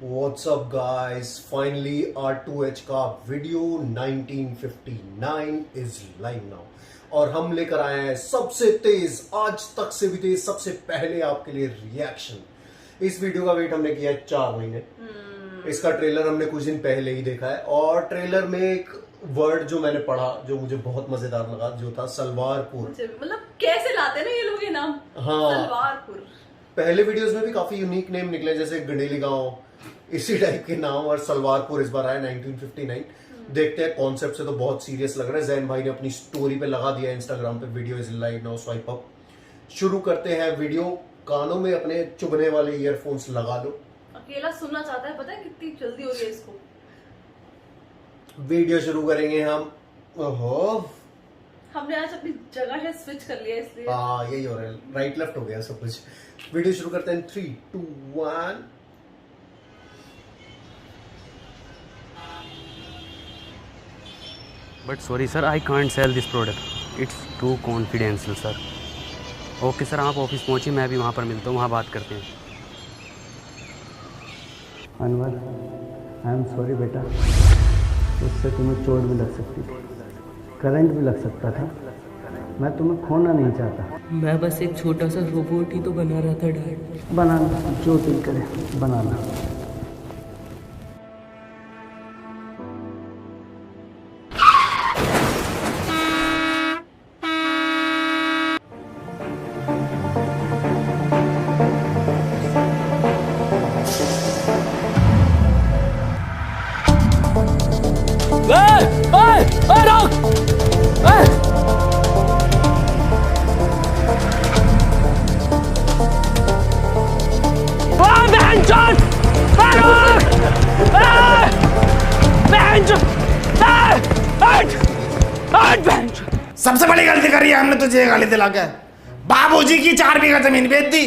What's up guys? Finally R2H का video 1959 is live now और हम लेकर आए हैं सबसे तेज, आज तक से भी तेज, सबसे पहले आपके लिए रिएक्शन। इस वीडियो का वेट हमने किया है 4 महीने। इसका ट्रेलर हमने कुछ दिन पहले ही देखा है और ट्रेलर में एक वर्ड जो मैंने पढ़ा जो मुझे बहुत मजेदार लगा, जो था सलवारपुर। मतलब कैसे लाते ना ये लोग ये नाम? हाँ, सलवारपुर। पहले वीडियोस में भी काफी यूनिक नेम निकले, जैसे गंडेली गांव, इसी टाइप के नाम, और सलवारपुर इस बार आया 1959। देखते हैं, कॉन्सेप्ट से तो बहुत सीरियस लग रहा है। जैन भाई ने अपनी स्टोरी पे लगा दिया इंस्टाग्राम पे, video is live now, swipe up. शुरू करते हैं वीडियो। कानों में अपने चुभने वाले ईयरफोन्स लगा लो। अकेला सुनना चाहता है, पता है कितनी जल्दी हो रही है इसको। वीडियो शुरू करेंगे हम। ओहो, हमने आज अपनी जगह से स्विच कर लिया इसलिए। हाँ, यही हो रहा है, राइट लेफ्ट हो गया सब कुछ। वीडियो शुरू करते हैं 3, 2, 1। But sorry sir, I can't sell this product, it's too confidential sir. Okay sir, आप ऑफिस पहुंचिए, मैं भी वहाँ पर मिलता हूँ, वहाँ बात करते हैं। अनवर, आई एम सॉरी बेटा, उससे तुम्हें चोट भी लग सकती थी, करंट भी लग सकता था। मैं तुम्हें खोना नहीं चाहता। मैं बस एक छोटा सा रोबोट ही तो बना रहा था डैड। बनाना, जो दिल करे बनाना। सबसे बड़ी गलती करी है हमने तुझे गाली दिला के। बाबूजी की 4 बीघा जमीन बेच दी।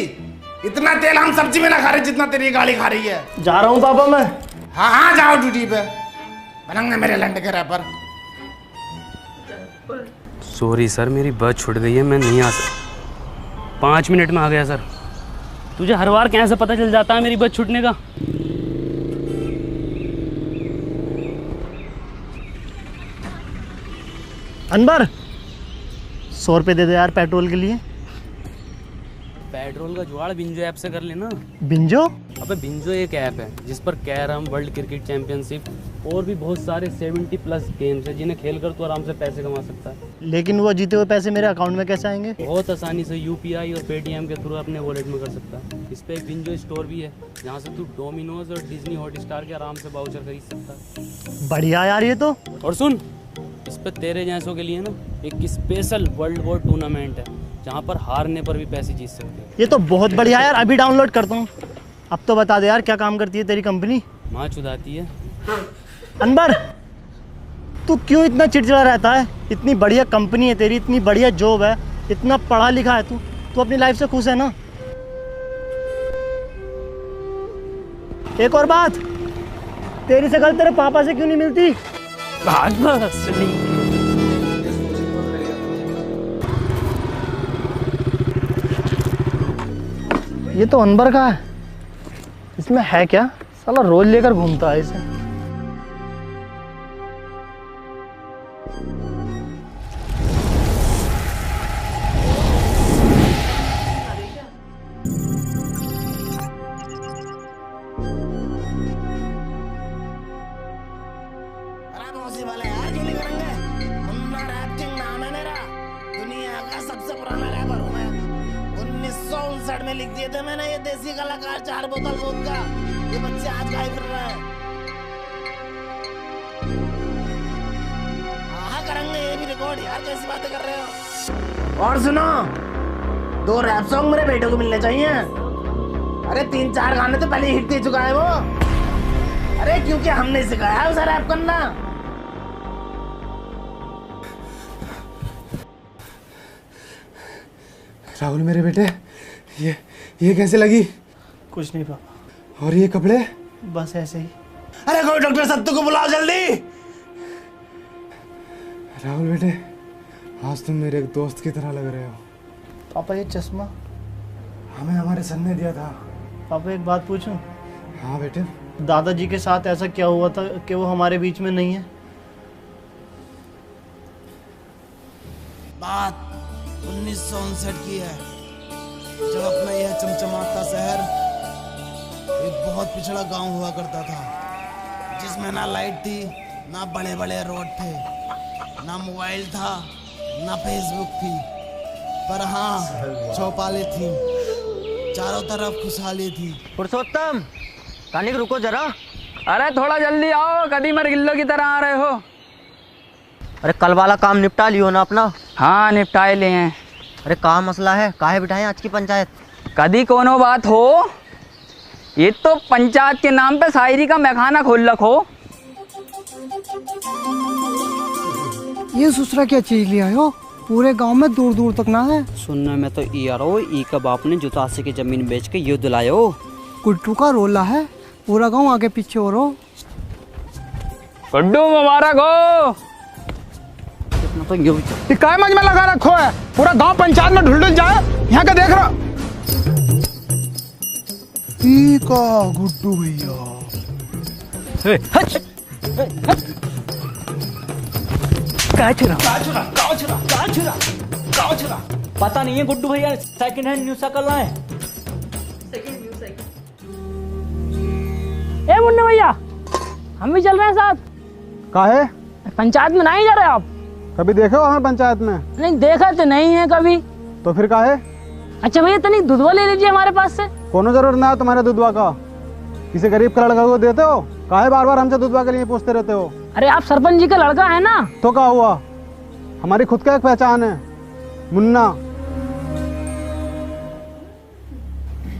इतना तेल हम सब्जी में ना खा रहे जितना तेरी गाली खा रही है। जा रहा हूँ पापा मैं। हाँ हाँ, जाओ ड्यूटी पे। बनंगे मेरे लंड के रैपर। सॉरी सर, मेरी बस छूट गई है, मैं नहीं आ सकता। 5 मिनट में आ गया सर। तुझे हर बार कैसे पता चल जाता है मेरी बस छूटने का? अनवर, 100 रुपये दे दे यार पेट्रोल के लिए। पेट्रोल का जुगाड़ बिंजो ऐप से कर लेना। बिंजो? अबे बिंजो एक ऐप है जिस पर कैरम, वर्ल्ड क्रिकेट चैंपियनशिप और भी बहुत सारे 70+ गेम्स हैं जिन्हें खेलकर तू आराम से पैसे कमा सकता है। लेकिन वो जीते हुए पैसे मेरे अकाउंट में कैसे आएंगे? बहुत आसानी से UPI और पेटीएम के थ्रू अपने वॉलेट में कर सकता है। इस पे एक बिंजो स्टोर भी है जहाँ से तू डोमिनोज और डिज्नी हॉटस्टार के आराम से वाउचर खरीद सकता है। बढ़िया यार ये तो। और सुन, इस पे तेरे जैसों के लिए ना एक स्पेशल वर्ल्ड वॉर टूर्नामेंट है जहाँ पर हारने पर भी पैसे जीत सकते हैं। ये तो बहुत बढ़िया यार, अभी डाउनलोड करता हूँ। अब तो बता दे यार, क्या काम करती है तेरी कंपनी? माँ चुदाती है। अनवर, तू क्यों इतना चिड़चिड़ा रहता है? इतनी बढ़िया कंपनी है तेरी, इतनी बढ़िया जॉब है, इतना पढ़ा लिखा है तू अपनी लाइफ से खुश है ना? एक और बात, तेरी शक्ल तेरे पापा से क्यों नहीं मिलती? ये तो अनवर का है, इसमें है क्या? साला रोज लेकर घूमता है इसे। वाला यार क्यों नहीं करेंगे? मुन्ना रैपिंग नाम है मेरा, दुनिया का सबसे पुराना रैपर हूँ मैं। 1959 में लिख दिए थे मैंने ये देसी कलाकार 4 बोतल वोदका। ये बच्चे आज गाए फिर रहे हैं। हाँ करेंगे ये भी रिकॉर्ड यार, कैसी बातें कर रहे हो? और सुनो, 2 रैप सॉन्ग मेरे बेटे को मिलने चाहिए। अरे 3-4 गाने तो पहले हिट दे चुका है वो। अरे क्योंकि हमने सिखाया है उसे रैप करना। राहुल मेरे बेटे, ये कैसे लगी? कुछ नहीं पापा। और ये कपड़े? बस ऐसे ही। अरे कोई डॉक्टर सत्तू को बुलाओ जल्दी। राहुल बेटे, आज तुम मेरे एक दोस्त की तरह लग रहे हो। पापा ये चश्मा हमें हमारे सर ने दिया था। पापा एक बात पूछूं? हाँ बेटे। दादाजी के साथ ऐसा क्या हुआ था कि वो हमारे बीच में नहीं है? बात 1959 की है, जब अपना यह चमचमाता शहर एक बहुत पिछड़ा गांव हुआ करता था, जिसमें ना लाइट थी, ना बड़े बड़े रोड थे, ना मोबाइल था, ना फेसबुक थी, पर हाँ चौपालें थी, चारों तरफ खुशहाली थी। पुरुषोत्तम, कानिक रुको जरा। अरे थोड़ा जल्दी आओ, कदी मर गिल्लो की तरह आ रहे हो। अरे कल वाला काम निपटा लियो ना अपना। हाँ निपटाए ले हैं। अरे कहाँ मसला है, काहे बिठाएं आज की पंचायत? कदी कोनो बात हो, ये तो पंचायत के नाम पे शायरी का मैखाना खोल रखो। ये दूसरा क्या चीज लिया हो, पूरे गांव में दूर दूर तक ना है। सुनने में तो ई आ रहा हो ई का बाप ने जुतासी की जमीन बेच के युद्ध लायो। गुड्डू का रोला है, पूरा गांव आगे पीछे हो रहा। गुड्डू मुबारक हो। तो यूं काय मज में लगा रखो है, पूरा गांव पंचायत में ढुल जाए, यहाँ का देख रहा। गुड्डू भैया पता नहीं है गुड्डू भैया सेकंड हैंड न्यू साइकिल लाए। ए मुन्ना भैया, हम भी चल रहे हैं साथ। काहे? पंचायत में नहीं जा रहे आप? कभी देखे हो हमें पंचायत में? नहीं देखा तो नहीं है कभी। तो फिर काहे? अच्छा भैया तनिक दूधवा ले लीजिए हमारे पास से। कोनो जरूरत ना है तुम्हारे दूधवा का, किसी गरीब का लड़का को देते हो, काहे बार बार हमसे दूधवा के लिए पूछते रहते हो? अरे आप सरपंच जी का लड़का है ना। तो क्या हुआ, हमारी खुद का एक पहचान है, मुन्ना।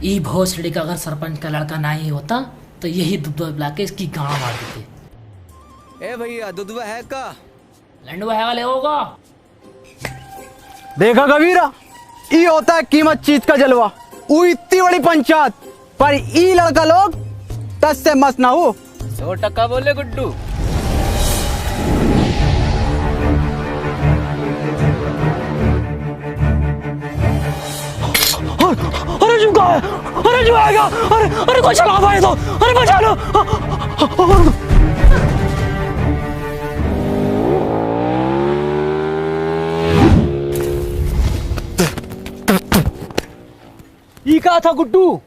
ई भोसड़ी का अगर सरपंच का लड़का नहीं होता तो यही दुधवा बुला के इसकी गाँव मार देते। ए भैया दूधवा है का? लंडवा है वाले होगा। देखा कबीरा, ई होता है कीमत चीज का जलवा। वो इतनी बड़ी पंचायत पर ई लड़का लोग 10 से मत ना हो। 100% बोले गुड्डू। अरे जो है, अरे जो आएगा, अरे कोई चला पाए तो, अरे बचा लो। ई कहा था गुड्डू,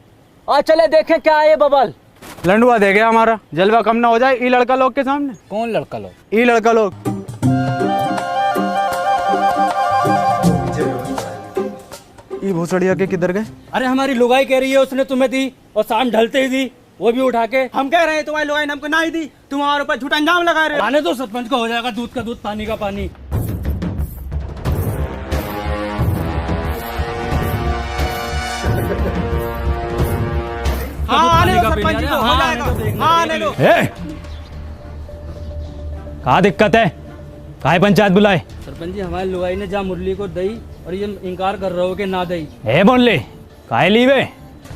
आज चले देखें क्या है ये बबल। लंडुआ दे गया हमारा, जलवा कम ना हो जाए ई लड़का लोग के सामने। कौन लड़का लोग? ई लड़का लोग। ई भोसड़िया के किधर गए? अरे हमारी लुगाई कह रही है उसने तुम्हें दी, और शाम ढलते ही दी, वो भी उठा के। हम कह रहे हैं तुम्हारी लुगाई ने हमको नहीं दी, तुम हमारे ऊपर झूठा इल्जाम लगा रहे हो। आने दो, सरपंच का हो जाएगा दूध का दूध, पानी का पानी। हाँ आने दो सरपंच जी को, हो जाएगा। हाँ आने दो। कहाँ दिक्कत है, काहे पंचायत बुलाए? सरपंच जी हमारी लुगाई ने जा मुरली को दई और ये इनकार कर रहे हो कि ना दई। ए मुरली, काहे लीवे?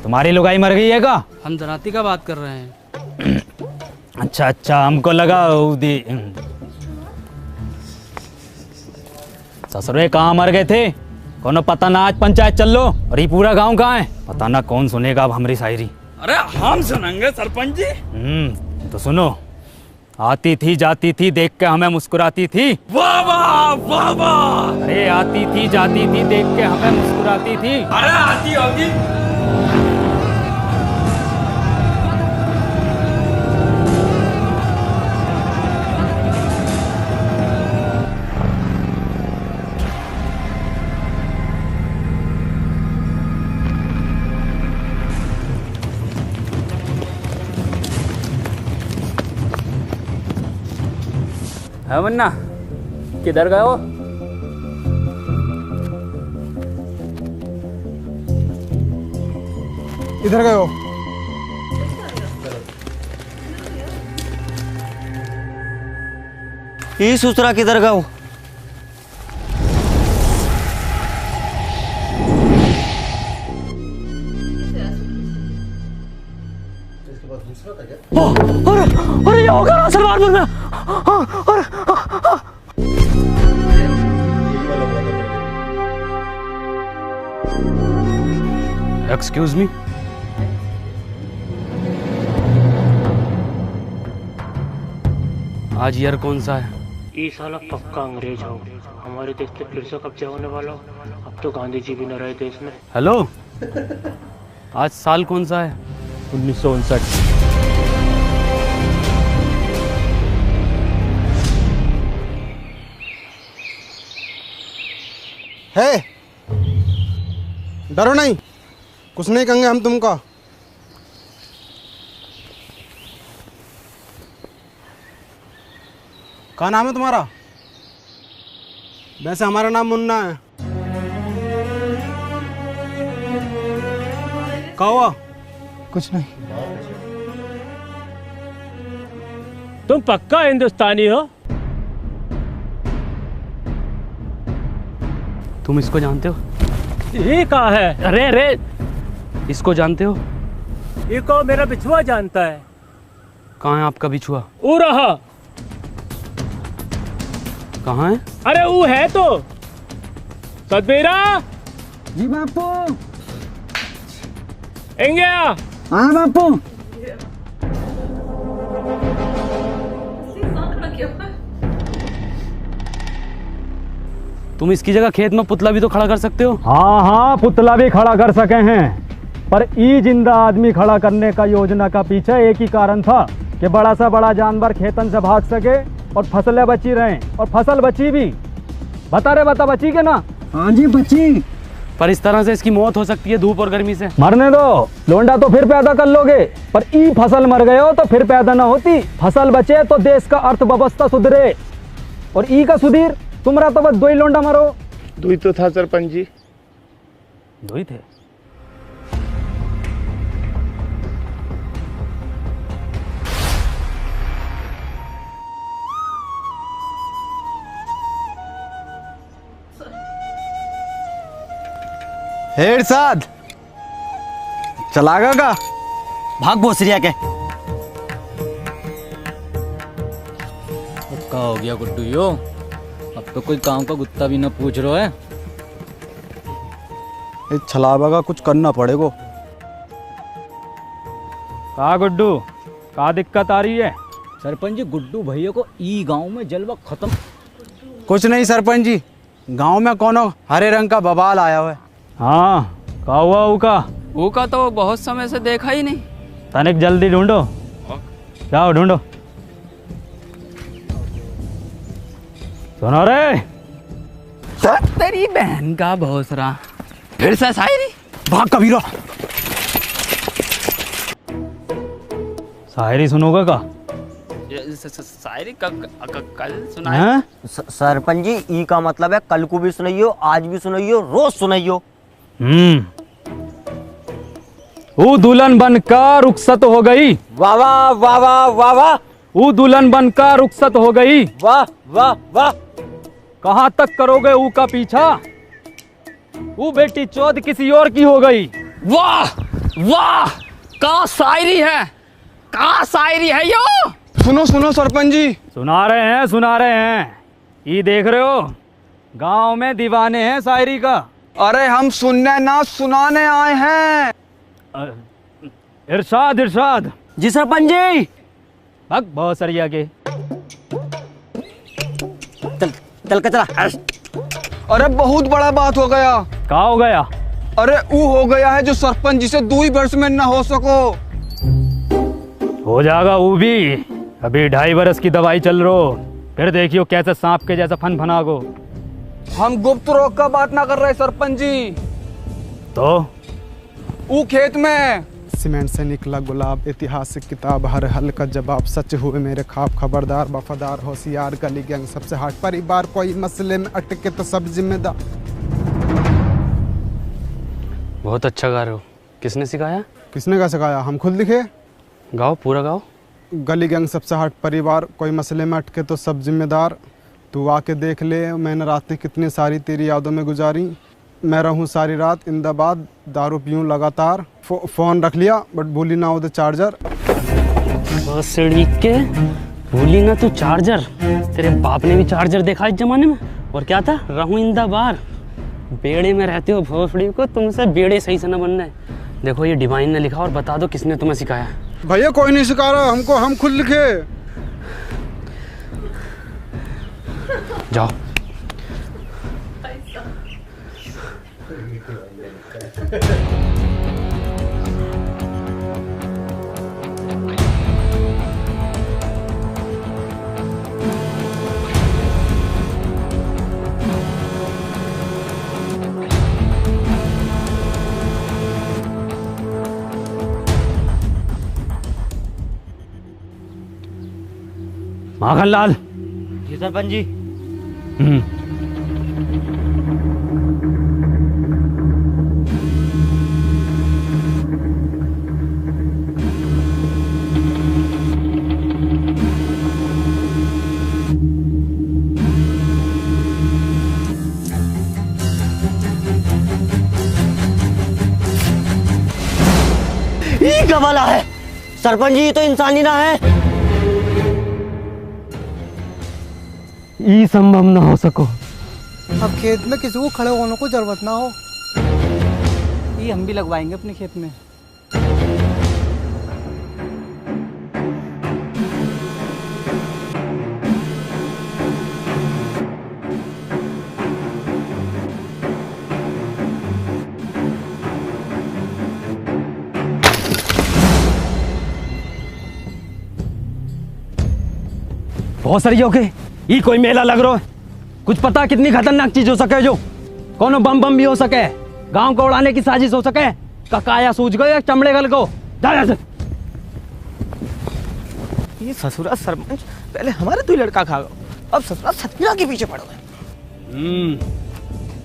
तुम्हारी लुगाई मर गई है का? हम धनाती का बात कर रहे हैं। अच्छा अच्छा, हमको लगा दी। ससुरे कहाँ मर गए थे, कोनो पता ना। आज पंचायत चल लो, और ये पूरा गांव कहाँ है पता ना। कौन सुनेगा अब हमारी शायरी? अरे हम सुनेंगे सरपंच जी। तो सुनो। आती थी जाती थी देख के हमें मुस्कुराती थी। वाह वाह वाह वाह। अरे आती थी जाती थी देख के हमें मुस्कुराती थी। अरे आती होगी। है मुन्ना, किधर गए हो? इधर गए हो? ये सूसरा किधर गए हो? अरे ये होगा सलमानपुर में। एक्सक्यूज मी, आज ईयर कौन सा है? ये साला पक्का अंग्रेज हो, हमारे देश पे फिर से कब्जा होने वाला हो। अब तो गांधी जी भी न रहे देश में। हेलो, आज साल कौन सा है? 1959। है, डरो नहीं, कुछ नहीं कहेंगे हम तुमको। क्या नाम है तुम्हारा? वैसे हमारा नाम मुन्ना है। क्या हुआ? कुछ नहीं। तुम पक्का हिंदुस्तानी हो? तुम इसको जानते हो? ये कहा है? अरे अरे, इसको जानते हो? ये को मेरा बिछुआ जानता है। कहाँ है आपका बिछुआ? वो रहा। कहाँ है? अरे वो है तो। सदबीरा जी बापू। इंगया। हाँ बापू। तुम इसकी जगह खेत में पुतला भी तो खड़ा कर सकते हो। हाँ हाँ, पुतला भी खड़ा कर सके हैं, पर ई जिंदा आदमी खड़ा करने का योजना का पीछे एक ही कारण था कि बड़ा सा बड़ा जानवर खेतन से भाग सके और फसलें बची रहें। और फसल बची भी। बता बची के ना? हाँ जी बची। पर इस तरह से इसकी मौत हो सकती है धूप और गर्मी से। मरने दो, लोंडा तो फिर पैदा कर लोगे, पर ई फसल मर गए हो तो फिर पैदा ना होती। फसल बचे तो देश का अर्थव्यवस्था सुधरे, और ई का सुधीर तुम्हारा तो बस 2 ही लोंडा मरो। 2 ही तो था सरपंच जी। 2 ही थे? इरशाद चलागा का भाग भोसरिया के। क्या हो गया गुड्डू यो? अब तो कोई काम का गुत्ता भी ना पूछ रहा है। इस छलावा का कुछ करना पड़ेगा। कहा गुड्डू, क्या दिक्कत आ रही है? सरपंच जी, गुड्डू भैया को ई गांव में जलवा खत्म। कुछ नहीं सरपंच जी, गांव में कोनो हरे रंग का बवाल आया हुआ है। हाँ, क्या हुआ ऊका तो बहुत समय से देखा ही नहीं। तनिक जल्दी ढूंढो, जाओ ढूंढो। सुनो रे, तेरी बहन का भोसरा फिर से शायरी। भाग कबीरा। शायरी सुनोगा का? शायरी कल सुनाए। सरपंच जी, ई का मतलब है कल को भी सुनाइयो, आज भी सुनाइयो, रोज सुनाइयो। वो दुल्हन बनकर रुखसत हो गई। वाह वाह वाह वाह वाह वाह। वो दुल्हन बनकर रुखसत हो गई। वाह वाह वाह। कहाँ तक करोगे ऊ का पीछा? वो बेटी चौथ किसी और की हो गई। वाह वाह, का शायरी है, का शायरी है यो। सुनो सुनो सरपंच जी। सुना रहे हैं। ये देख रहे हो, गांव में दीवाने हैं शायरी का। अरे हम सुनने ना सुनाने आए हैं। इरशाद। जी सरपंच जी। भग बहुत सरिया के। चल के चला। अरे बहुत बड़ा बात हो गया। क्या हो गया? अरे वो हो गया है जो सरपंच जी से 2 ही वर्ष में ना हो सको। हो जाएगा वो भी। अभी 2.5 बरस की दवाई चल रही, फिर देखियो कैसे सांप के जैसा फनफनागो। हम गुप्त रोग का बात ना कर रहे सरपंच जी। तो वो खेत में सीमेंट से निकला गुलाब, ऐतिहासिक किताब, हर हल का जवाब, सच हुए मेरे ख्वाब, खबरदार वफादार होशियार, गली गैंग सबसे हट, परिवार कोई मसले में अटके तो सब जिम्मेदार। बहुत अच्छा गा रहे हो। किसने सिखाया? किसने का सिखाया? हम खुद लिखे। गाओ, पूरा गाओ। गली गैंग सबसे हट, परिवार कोई मसले में अटके तो सब जिम्मेदार, तू आके देख ले मैंने रातें कितनी सारी तेरी यादों में गुजारी, मैं रहूं सारी रात इंदाबाद, दारू पीऊं लगातार, फोन रख लिया बट भूली ना उधर चार्जर। के भूली ना तू चार्जर। तेरे बाप ने भी चार्जर देखा इस जमाने में। और क्या था? रहूं इंदाबाद। बेड़े में रहते हो भोसड़ी को, तुमसे बेड़े सही से न बनना है। देखो ये डिवाइन ने लिखा, और बता दो किसने तुम्हें सिखाया। भैया कोई नहीं सिखा रहा हमको, हम खुद लिखे। जाओ। माखनलाल। जी सरपंच जी। ये कमाला है सरपंच जी, तो इंसानी ना है। ये संभव ना हो सको। अब खेत में किसी को खड़े होने को जरूरत ना हो। ये हम भी लगवाएंगे अपने खेत में। बहुत सारी होके ये कोई मेला लग रहा है। कुछ पता कितनी खतरनाक चीज हो सके, जो कोनो बम भी हो सके, गांव को उड़ाने की साजिश हो सके। ककाया सूझ गए, चमड़े गल को जा। ये ससुरा सरपंच पहले हमारे तू लड़का खा गो, अब ससुरा सतपीरा के पीछे पड़ गए।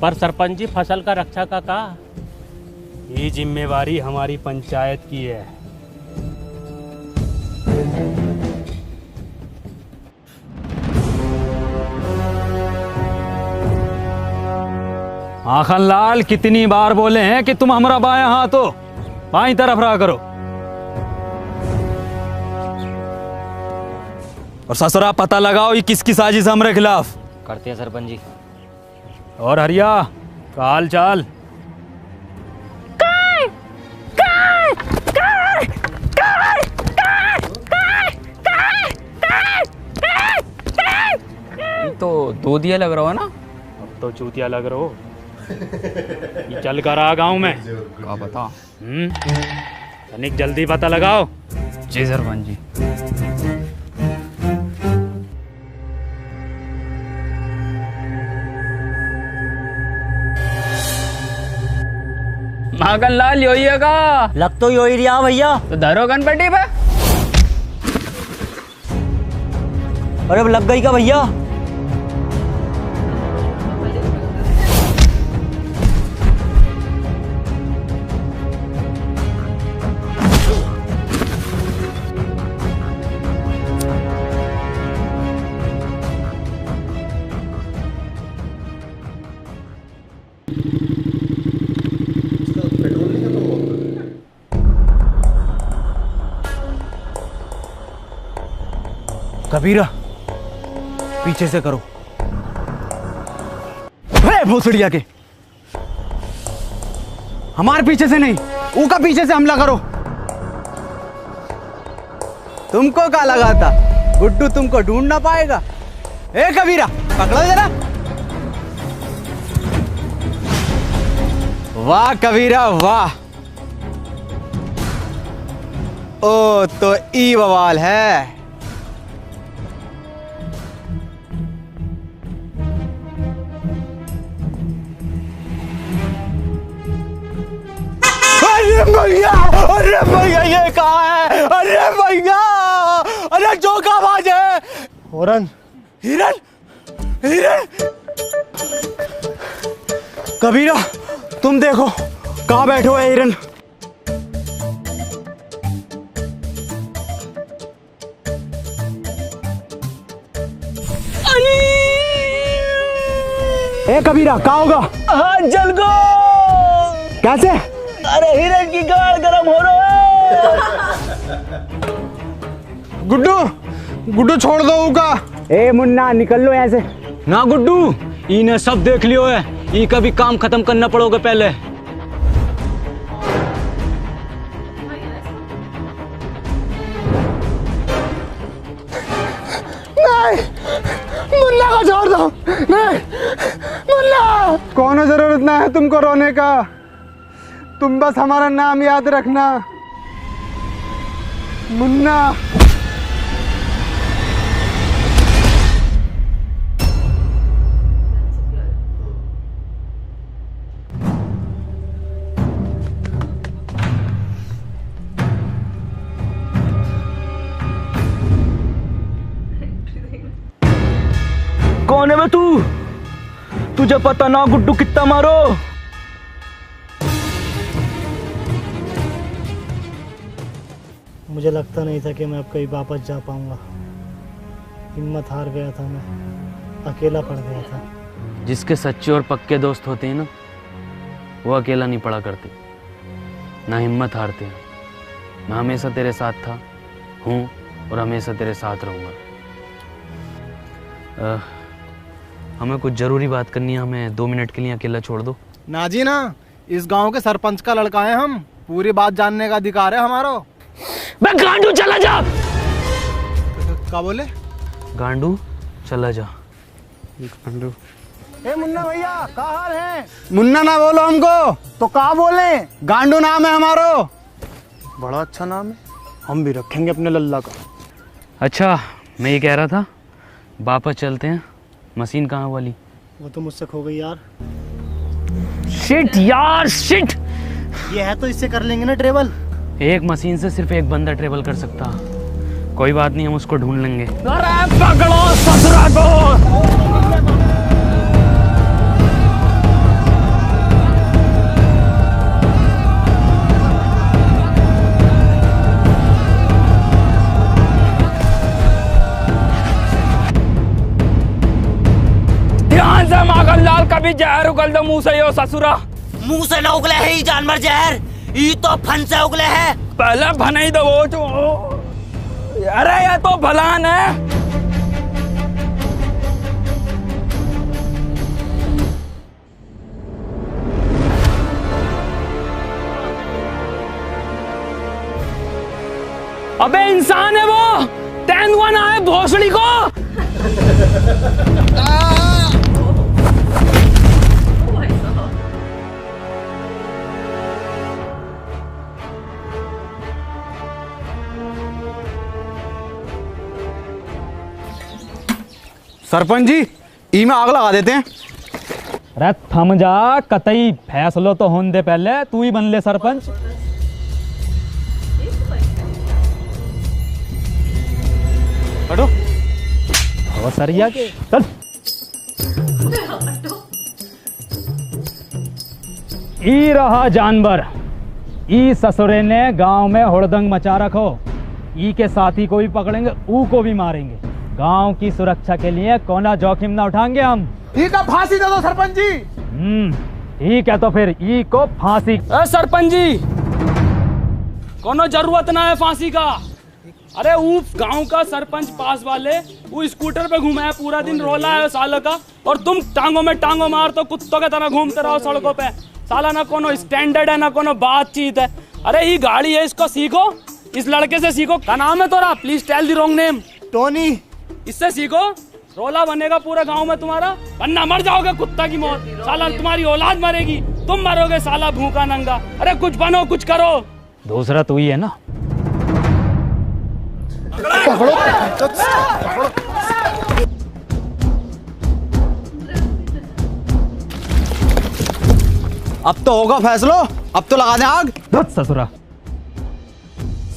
पर सरपंच जी फसल का रक्षा का ये जिम्मेवारी हमारी पंचायत की है। माखनलाल, कितनी बार बोले हैं कि तुम हमारा बाएं हाथ हो, बाईं तरफ रहा करो। और ससुरा पता लगाओ ये किसकी साजिश हमारे खिलाफ। करते हैं सरपंच जी। और हरिया का हाल चाल? तो दो दिया लग रहा है ना। अब तो चूतिया लग रहा हो। ये चल कर आ गाँव में क्या बता। तनिक जल्दी पता लगाओ। जी सरपंच जी। माखनलाल योही है का? लग तो योही रिया भैया। तो धरो गणपति पे। अरे अब लग गई का भैया? कबीरा पीछे से करो। भोसड़िया के हमारे पीछे से नहीं, ऊका पीछे से हमला करो। तुमको क्या लगा था गुड्डू तुमको ढूंढ ना पाएगा? ए कबीरा पकड़ो जरा। वाह कबीरा वाह। ओ तो ई बवाल है। अरे भैया ये कहाँ है? अरे भैया, अरे जोकाबाज है। हिरन हिरन हिरन। कबीरा तुम देखो कहाँ बैठे हुए हिरन। ए कबीरा कहाँ होगा? जल गो। कैसे? अरे हिरन की गाड़ गरम हो रहा है। गुड्डू गुड्डू छोड़ दो उका। ए मुन्ना निकल लो ऐसे। ना गुड्डू, इन्हें सब देख लियो है, ये का भी काम खत्म करना पड़ोगे पहले। नहीं मुन्ना मुन्ना को छोड़ दो। नहीं मुन्ना, कोनो जरूरत ना है तुमको रोने का, तुम बस हमारा नाम याद रखना मुन्ना। कौन है बे तू? तुझे पता ना गुड्डू कितना मारो? मुझे लगता नहीं था कि मैं अब कहीं वापस जा पाऊंगा। हिम्मत हार गया था, मैं अकेला पड़ गया था। जिसके सच्चे और पक्के दोस्त होते हैं ना, वो अकेला नहीं पड़ा करते, ना हिम्मत हारते हैं। मैं हमेशा तेरे साथ था, हूँ और हमेशा तेरे साथ रहूँगा। हमें कुछ ज़रूरी बात करनी है, हमें 2 मिनट के लिए अकेला छोड़ दो। ना जी ना, इस गांव के सरपंच का लड़का है हम, पूरी बात जानने का अधिकार है हमारा। बे गांडू चला जा। क्या बोले? गांडू चला जा। गांडू ए मुन्ना भैया, क्या हाल है? मुन्ना ना बोलो हमको तो क्या बोले? गांडू नाम है हमारो। बड़ा अच्छा नाम है, हम भी रखेंगे अपने लल्ला का। अच्छा, मैं ये कह रहा था, वापस चलते हैं। मशीन कहाँ वाली? वो तो मुझसे खो गई यार। शिट यार शिट। ये है तो इससे कर लेंगे ना ट्रेवल। एक मशीन से सिर्फ एक बंदा ट्रेवल कर सकता। कोई बात नहीं, हम उसको ढूंढ लेंगे। अरे पकड़ो ससुरा को। ध्यान से माखन लाल, कभी जहर उगल दो मुंह से यो ससुरा। मुंह से न उगले है ही जानवर जहर, ये तो फन से उगले है। पहले भनाई दो वो जो। अरे ये तो भलान है। अबे इंसान है वो, तेंदुआ ना है भोसड़ी को। सरपंच जी, ई में आग लगा देते हैं। अरे थम जा, कतई फैसलो तो होने दे, पहले तू ही बन ले सरपंच। हटो। और सरिया के चल। ई रहा जानवर, ई ससुरे ने गांव में हुड़दंग मचा रखो। ई के साथी को भी पकड़ेंगे, ऊ को भी मारेंगे। गांव की सुरक्षा के लिए कोना जोखिम ना उठाएंगे हम। ई का फांसी दे दो सरपंच जी। ठीक है तो फिर ई को फांसी। सरपंच जी, कोनो जरूरत ना है फांसी का। अरे वो गांव का सरपंच पास वाले वो स्कूटर पे घूमा है, पूरा दिन रोला है सालों का, और तुम टांगों में टांगों मार तो कुत्तों के तरह घूमते रहो सड़कों पे। साला ना कोनो स्टैंडर्ड है, ना कोनो बातचीत है। अरे ये गाड़ी है, इसको सीखो, इस लड़के से सीखो। क्या नाम है तोरा? Please tell the wrong name. Tony. इससे सीखो, रोला बनेगा पूरा गांव में तुम्हारा, वरना मर जाओगे कुत्ता की मौत। साला तुम्हारी औलाद मरेगी, तुम मरोगे साला भूखा नंगा। अरे कुछ बनो, कुछ करो। दूसरा तू ही है ना। अब तो होगा फैसलो, अब तो लगा दें आग। धत ससुरा।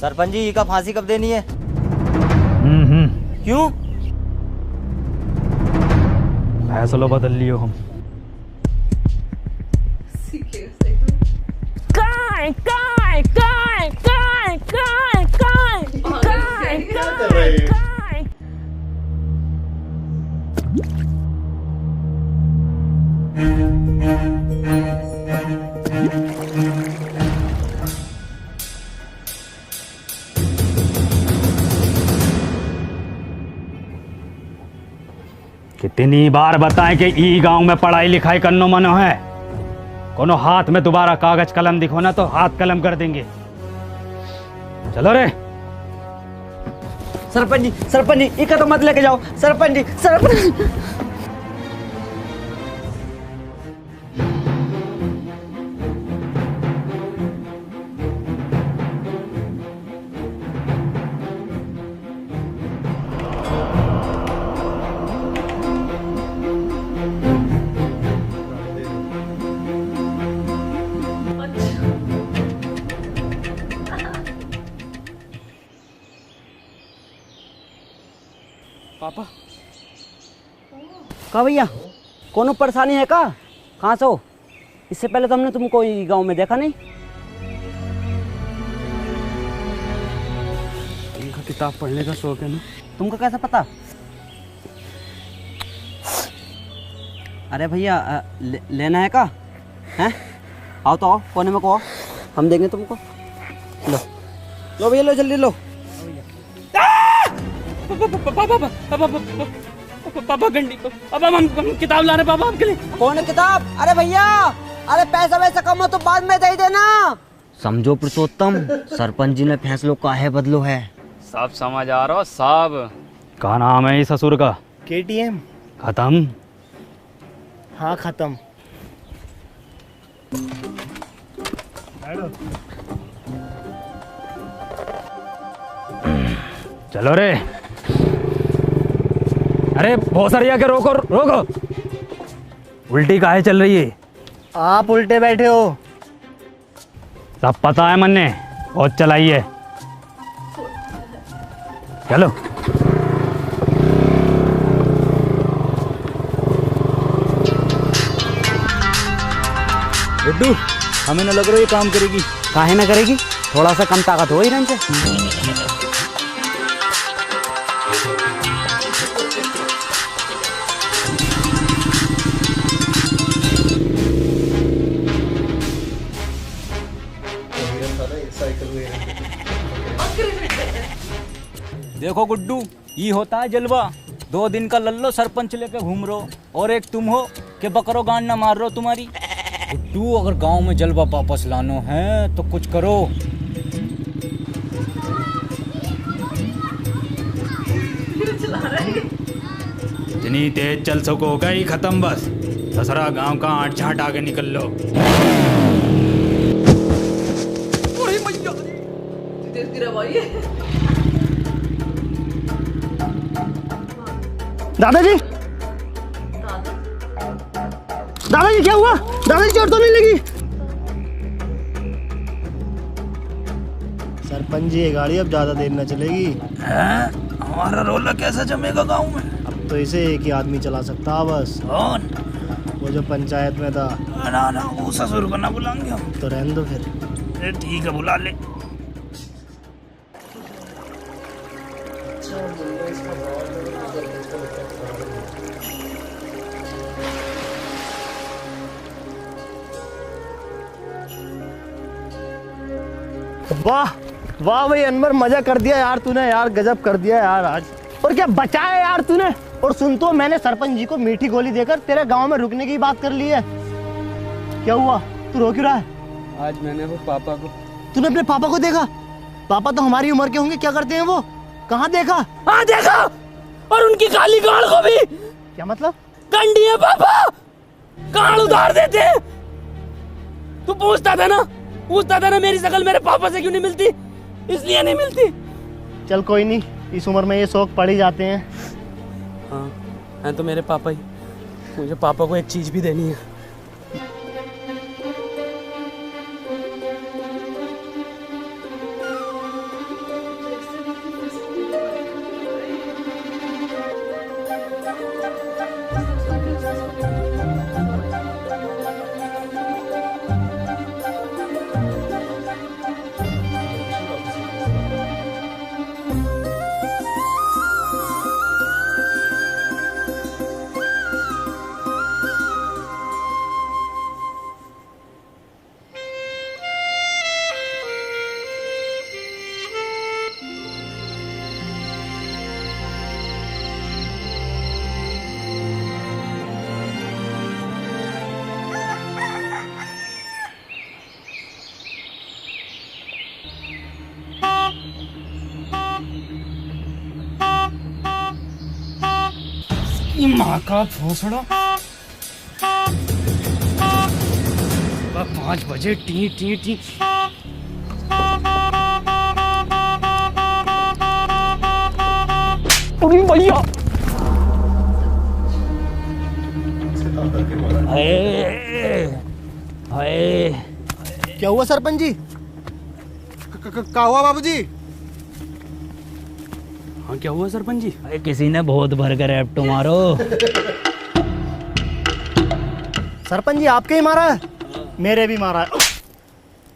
सरपंच जी, ई का फांसी कब देनी है? क्यों? फैसलो बदल लियो हम। काय काय काय काय काय काय काय काय काय। कितनी बार बताएं कि ई गांव में पढ़ाई लिखाई करनो मनो है। कोनो हाथ में दोबारा कागज कलम दिखो ना तो हाथ कलम कर देंगे। चलो रे। सरपंच जी इका तो मत लेके जाओ सरपंच जी। पापा कहा भैया कोनो परेशानी है का? कहाँ से हो? इससे पहले तो हमने तुमको गांव में देखा नहीं। इनका किताब पढ़ने का शौक है ना। तुमको कैसे पता? अरे भैया लेना है का? हैं? आओ तो आओ कोने में को आओ, हम देंगे तुमको। लो भैया लो जल्दी लो। पापा गंडी पापा हम किताब ला रहे पापा आपके लिए। कौन है किताब? अरे भैया अरे पैसा वैसा कम हो तो बाद में दे देना। समझो पुरुषोत्तम सरपंच जी ने फैसलों काहे बदलो है। सब समझ आ रहा हो सब। क्या नाम है इस ससुर का? KTM। खत्म? हाँ खत्म। चलो रे। अरे भोसरिया के रोको रोको। उल्टी काहे चल रही है? आप उल्टे बैठे हो। सब पता है मन्ने, बहुत चलाई है। चलो गुड्डू हमें न लग रहा ये काम करेगी। काहे ना करेगी, थोड़ा सा कम ताकत हो ही रहा से। देखो गुड्डू ये होता है जलवा। 2 दिन का लल्लो सरपंच लेके घूम रहो और एक तुम हो कि बकरो गांड ना मार रहे हो तुम्हारी। गुड्डू अगर गांव में जलवा वापस लानो है तो कुछ करो। जितनी तेज चल सको गई खत्म बस। दसरा गांव का आठ झाट आगे निकल लो। दादाजी दादाजी क्या हुआ? दादाजी चोट तो नहीं लगी? सरपंच जी ये गाड़ी अब ज्यादा देर न चलेगी। हमारा रोला कैसा जमेगा गांव में? अब तो इसे एक ही आदमी चला सकता है बस। कौन? वो जो पंचायत में था। ना वो ससुर को ना बुलाएंगे हम। तो रहने दो फिर। ठीक है बुला ले। वाह वाह भाई अनवर, मजा कर दिया यार तूने। यार गजब कर दिया यार आज। और क्या बचाया यार तूने। और सुन तो मैंने सरपंच जी को मीठी गोली देकर तेरे गांव में रुकने की बात कर ली है। क्या हुआ, तू रो क्यों रहा है? आज मैंने वो पापा को। तूने अपने पापा को देखा? पापा तो हमारी उम्र के होंगे, क्या करते हैं वो? कहाँ देखा? हाँ देखा, और उनकी काली गाड़ को भी। क्या मतलब? गंडी है पापा, गाड़ उधार देते हैं। तू पूछता था ना मेरी शकल मेरे पापा से क्यों नहीं मिलती? इसलिए नहीं मिलती। चल कोई नहीं, इस उम्र में ये शौक पड़ ही जाते हैं। हाँ हैं तो मेरे पापा ही। मुझे पापा को एक चीज भी देनी है। की माँ का भोसड़ा। 5 बजे टी टी टी। अरे भैया क्या हुआ सरपंच जी? क्या हुआ बाबूजी? हाँ क्या हुआ सरपंच जी? अरे किसी ने बहुत भर कर एप्टो मारो। सरपंच जी आपके ही मारा है? मेरे भी मारा है।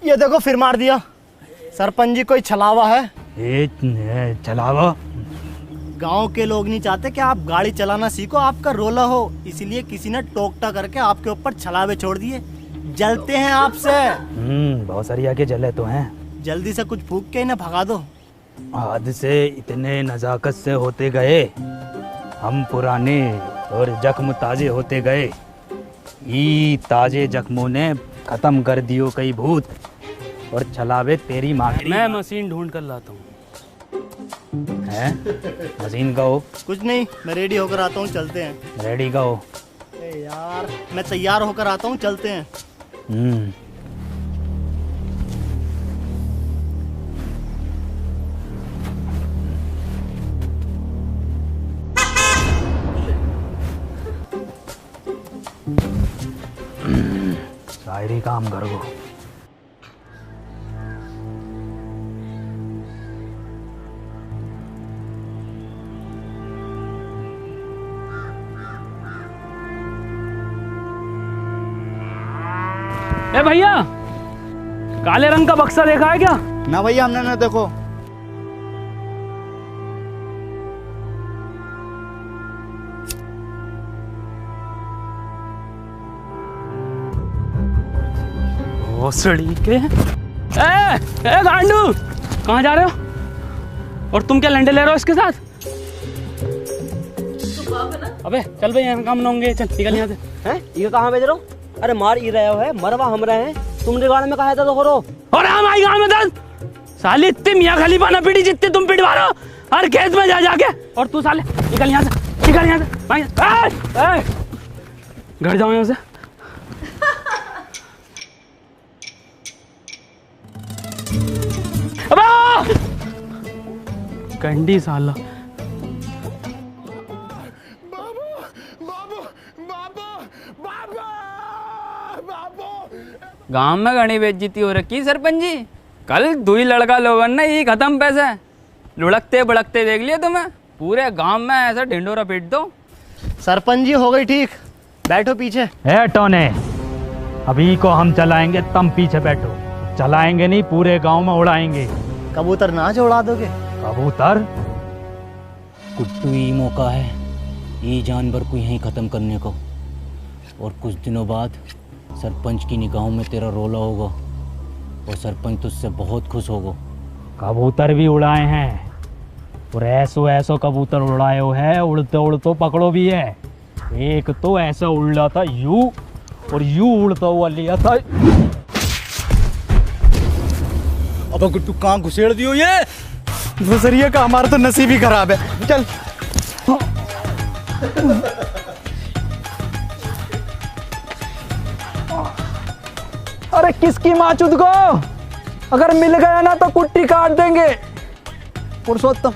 ये देखो फिर मार दिया। सरपंच जी कोई छलावा है? छलावा? गांव के लोग नहीं चाहते कि आप गाड़ी चलाना सीखो, आपका रोला हो, इसलिए किसी ने टोकटा करके आपके ऊपर छलावे छोड़ दिए। जलते हैं आपसे। बहुत सारी आके जले तो हैं। जल्दी से कुछ फूंक के इन्हें भगा दो। आज से इतने नजाकत से होते गए हम पुराने और जख्म ताजे होते गए। ये ताजे जख्मों ने खत्म कर दियो कई भूत और छलावे तेरी माँ। मैं मशीन ढूंढ कर लाता हूँ। हैं? मशीन का हो? कुछ नहीं, मैं रेडी होकर आता हूँ, चलते हैं। रेडी का हो? यार मैं तैयार होकर आता हूँ, चलते हैं। शायरी काम कर गो। ए भैया, काले रंग का बक्सा देखा है क्या? ना भैया हमने ना देखो। भोसड़ी के। ए गांडू, कहाँ जा रहे हो? और तुम क्या लंडे ले रहे हो इसके साथ? अबे चल भाई, यहाँ काम ना होंगे, चल निकल यहाँ से। हैं? ये कहाँ भेज रहा हूँ? अरे मार ही रहे हो है, मरवा हम रहे हैं। तुमने गाड़ी में कहा था तो करो। और हम आई गाँव में दस साले इतने मियाँ खलीफा ना पीटी जितने तुम पिटवा रहे हो हर खेत में जा जाके। और तू साले निकल यहाँ से, निकल यहाँ से। घर जाओ यहाँ से। गंडी साला। गांव में घनी बेइज्जती हो रखी सरपंच जी। कल दुई लड़का लोगन ने ये खत्म पैसे लुढ़कते बड़कते देख लिया तुम्हें। पूरे गांव में ऐसा ढिंडोरा पीट दो। सरपंच जी हो गई ठीक, बैठो पीछे। टोने, अभी को हम चलाएंगे, तुम पीछे बैठो। चलाएंगे नहीं, पूरे गांव में उड़ाएंगे। कबूतर नाच उड़ा दोगे? कबूतर? कुट्टू ही मौका है ये जानवर को यहीं ख़त्म करने को। और कुछ दिनों बाद सरपंच की निगाहों में तेरा रोला होगा और सरपंच तुझसे बहुत खुश होगा। कबूतर भी उड़ाए हैं और ऐसो ऐसो कबूतर उड़ाए हो है, उड़ते उड़ते पकड़ो भी है। एक तो ऐसा उड़ रहा था यू और यू उड़ता हुआ लिया था। अब गुट्टू कहाँ घुसेड़ दियो ये? भोसड़िया का हमारा तो नसीब ही खराब है। चल अरे किसकी माचुद को, अगर मिल गया ना तो कुट्टी काट देंगे। पुरुषोत्तम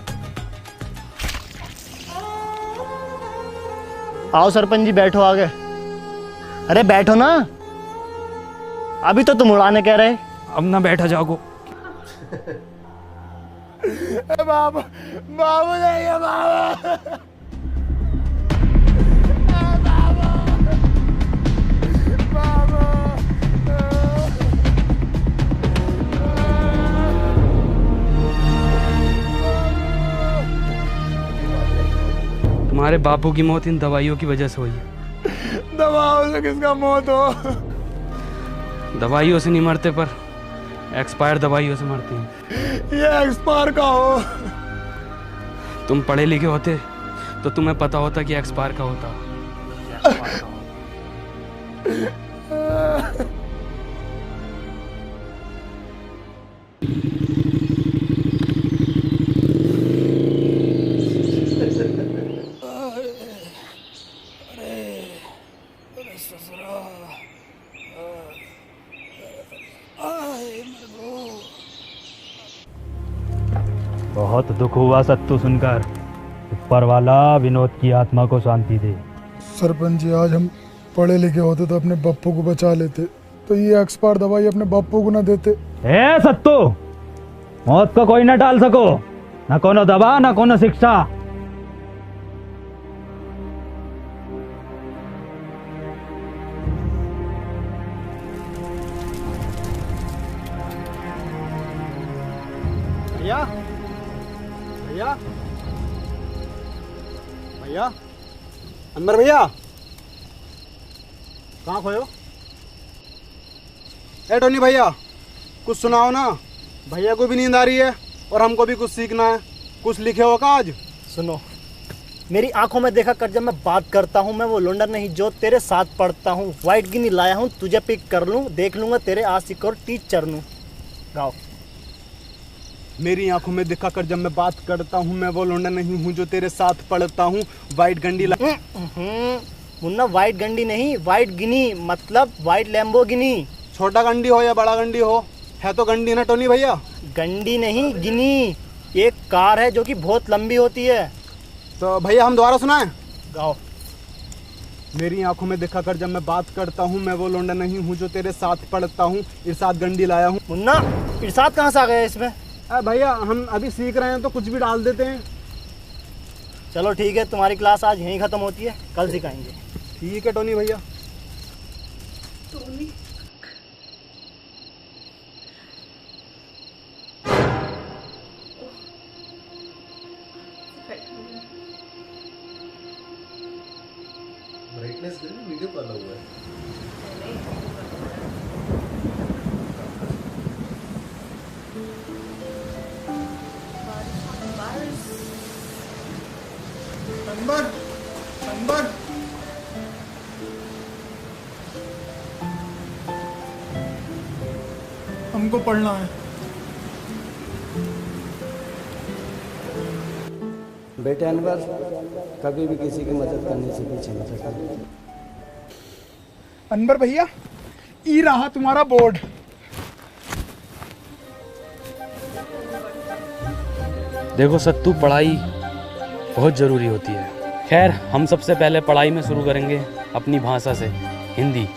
आओ सरपंच जी, बैठो आगे। अरे बैठो ना, अभी तो तुम उड़ाने कह रहे। अब ना बैठा जागो। बाबू बाबू नहीं, बाबू तुम्हारे बापू की मौत इन दवाइयों की वजह से हुई है। दवाओं से किसका मौत हो? दवाइयों से नहीं मरते, पर एक्सपायर दवाइयों से मरते हैं। ये एक्सपायर का हो? तुम पढ़े लिखे होते तो तुम्हें पता होता कि एक्सपायर का होता। दुख हुआ सत्तू सुनकर। ऊपर वाला विनोद की आत्मा को शांति दे। सरपंच जी, आज हम पढ़े लिखे होते तो अपने बप्पू को बचा लेते, तो ये एक्सपायर दवाई अपने बप्पू को ना देते। ए सत्तू, मौत को कोई ना टाल सको, ना कोनो दवा ना कोनो शिक्षा। भैया भैया भैया, अनवर भैया, कहाँ खोयो? ए टोनी भैया, कुछ सुनाओ ना। भैया को भी नींद आ रही है और हमको भी कुछ सीखना है। कुछ लिखे हो का आज? सुनो, मेरी आंखों में देखा कर, जब मैं बात करता हूँ मैं वो लुंडा नहीं जो तेरे साथ पढ़ता हूँ। वाइट गिनी लाया हूँ, तुझे पिक कर लूँ, देख लूंगा तेरे आशिक और टीचर नू। गाओ। मेरी आंखों में दिखा कर, जब मैं बात करता हूँ मैं वो लौंडा नहीं हूँ जो तेरे साथ पढ़ता हूँ। वाइट गंडी मुन्ना, वाइट गंडी नहीं, वाइट गिनी, मतलब वाइट लैम्बोर्गिनी। छोटा गंडी हो या बड़ा गंडी हो, है तो गंडी ना टोनी भैया। गंडी नहीं, गिनी। एक कार है जो कि बहुत लंबी होती है। तो भैया हम दोबारा सुनाएं? गाओ। मेरी आंखों में दिखा कर, जब मैं बात करता हूँ मैं वो लौंडा नहीं हूँ जो तेरे साथ पढ़ता हूँ। इरशाद गंडी लाया हूँ। मुन्ना, इरशाद कहाँ से आ गया इसमें? भैया हम अभी सीख रहे हैं तो कुछ भी डाल देते हैं। चलो ठीक है, तुम्हारी क्लास आज यहीं खत्म होती है, कल सिखाएंगे। ठीक है टोनी भैया। टोनी ब्राइटनेस वीडियो कॉल हुआ है। अनवर, अनवर, हमको पढ़ना है। बेटे अनवर, कभी भी किसी की मदद करने से पीछे मत हटना। अनवर भैया, ई रहा तुम्हारा बोर्ड। देखो सत्तू, पढ़ाई बहुत ज़रूरी होती है। खैर, हम सबसे पहले पढ़ाई में शुरू करेंगे अपनी भाषा से, हिंदी।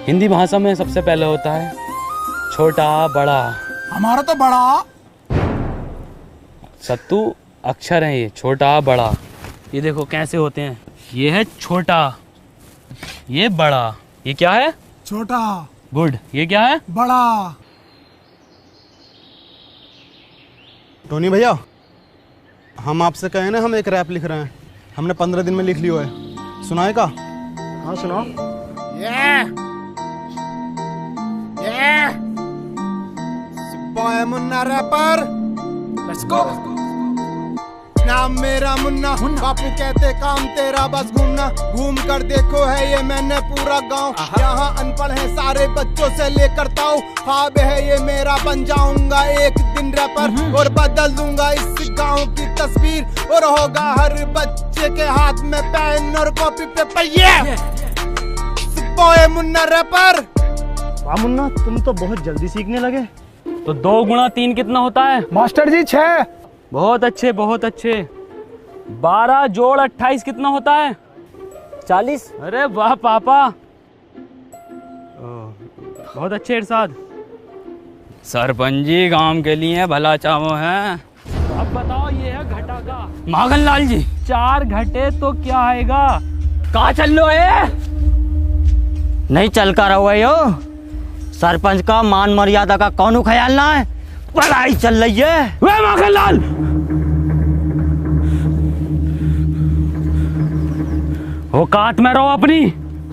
हिंदी भाषा में सबसे पहले होता है छोटा बड़ा। हमारा तो बड़ा। सत्तू, अक्षर हैं ये, छोटा बड़ा। ये देखो कैसे होते हैं। ये है छोटा, ये बड़ा। ये क्या है? छोटा। गुड। ये क्या है? बड़ा। टोनी भैया, हम आपसे कहे ना, हम एक रैप लिख रहे हैं। हमने 15 दिन में लिख लिया है। सुनाए का? हाँ सुनाओ। Boy Munna rapper, let's go. नाम मेरा मुन्ना, बापू कहते काम तेरा बस घूमना। घूम कर देखो है ये मैंने पूरा गांव। यहाँ अनपढ़ है सारे बच्चों से लेकर ताऊ। ख्वाब है ये मेरा, बन जाऊंगा एक दिन रैपर और बदल दूंगा इस गांव की तस्वीर। और होगा हर बच्चे के हाथ में पेन और कॉपी पेपर। ये बॉय मुन्ना रैपर। वाह मुन्ना, तुम तो बहुत जल्दी सीखने लगे। तो 2 गुणा 3 कितना होता है? मास्टर जी 6। बहुत अच्छे, बहुत अच्छे। 12 जोड़ 28 कितना होता है? 40। अरे वाह पापा, बहुत अच्छे इरशाद। सरपंच जी गांव के लिए भला चाहो हैं। अब बताओ, ये है घटा का। माखन लाल जी, 4 घटे तो क्या आएगा? कहाँ चल लो है? नहीं चल कर हुआ यो। सरपंच का मान मर्यादा का कौन ख्याल ना है? पढ़ाई चल रही है। वे माखन लाल, औकात में रहो अपनी।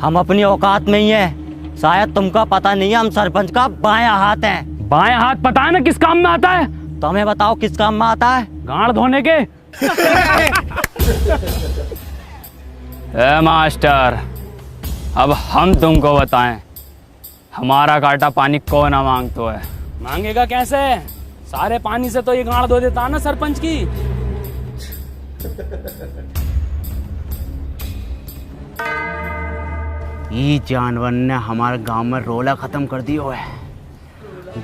हम अपनी औकात में ही है। शायद तुमका पता नहीं है, हम सरपंच का बायां हाथ हैं। बायां हाथ पता है ना किस काम में आता है? तो हमें बताओ किस काम में आता है? गांड धोने के। ए मास्टर, अब हम तुमको बताएं, हमारा काटा पानी कौन ना मांगतो है? मांगेगा कैसे? सारे पानी से तो ये गांड धो देता ना सरपंच की। ये जानवर ने हमारे गांव में रोला खत्म कर दिया है।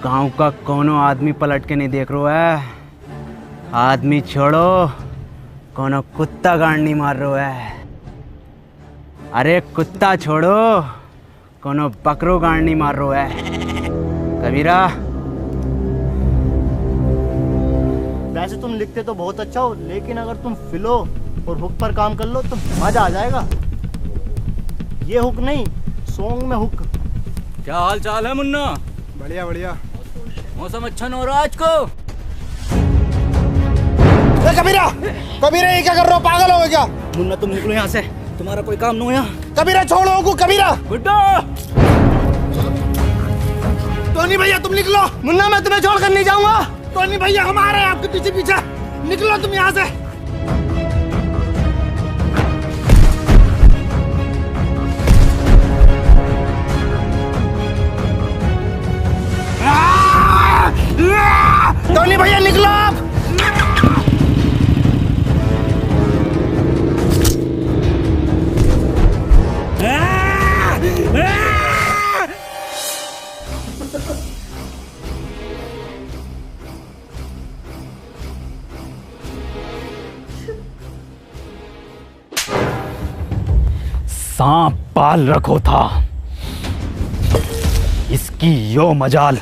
गांव का कोनो आदमी पलट के नहीं देख रहा है। आदमी छोड़ो, कोनो कुत्ता गांड नहीं मार रहा है। अरे कुत्ता छोड़ो, कोनो बकरो गांड नहीं मार रहा है। कबीरा, वैसे तुम लिखते तो बहुत अच्छा हो, लेकिन अगर तुम फिलो और हुक पर काम कर लो तो मजा आ जाएगा। ये हुक नहीं, सॉन्ग में हुक। क्या हाल चाल है मुन्ना? बढ़िया बढ़िया। मौसम अच्छा न हो रहा आज को। कबीरा, कबीरा ये क्या कर रहे हो, पागल हो गए क्या? मुन्ना तुम निकलो यहाँ से, तुम्हारा कोई काम नहीं है यहाँ। कबीरा छोड़ो को, कबीरा। गुड्डू, टोनी भैया तुम निकलो। मुन्ना मैं तुम्हें छोड़कर नहीं जाऊंगा। टोनी भैया हम आ रहे हैं आपके पीछे पीछे, निकलो तुम यहाँ से। टोनी भैया निकलो आप। सांप पाल रखो था, इसकी यो मजाल।